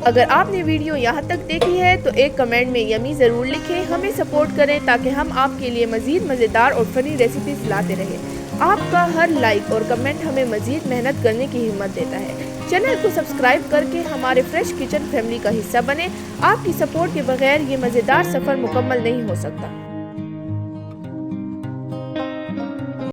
अगर आपने वीडियो यहाँ तक देखी है तो एक कमेंट में यमी ज़रूर लिखें। हमें सपोर्ट करें ताकि हम आपके लिए मज़ीद मज़ेदार और फ़नी रेसिपीज़ लाते रहें। आपका हर लाइक और कमेंट हमें मज़ीद मेहनत करने की हिम्मत देता है। चैनल को सब्सक्राइब करके हमारे फ्रेश किचन फैमिली का हिस्सा बने। आपकी सपोर्ट के बगैर ये मज़ेदार सफ़र मुकम्मल नहीं हो सकता।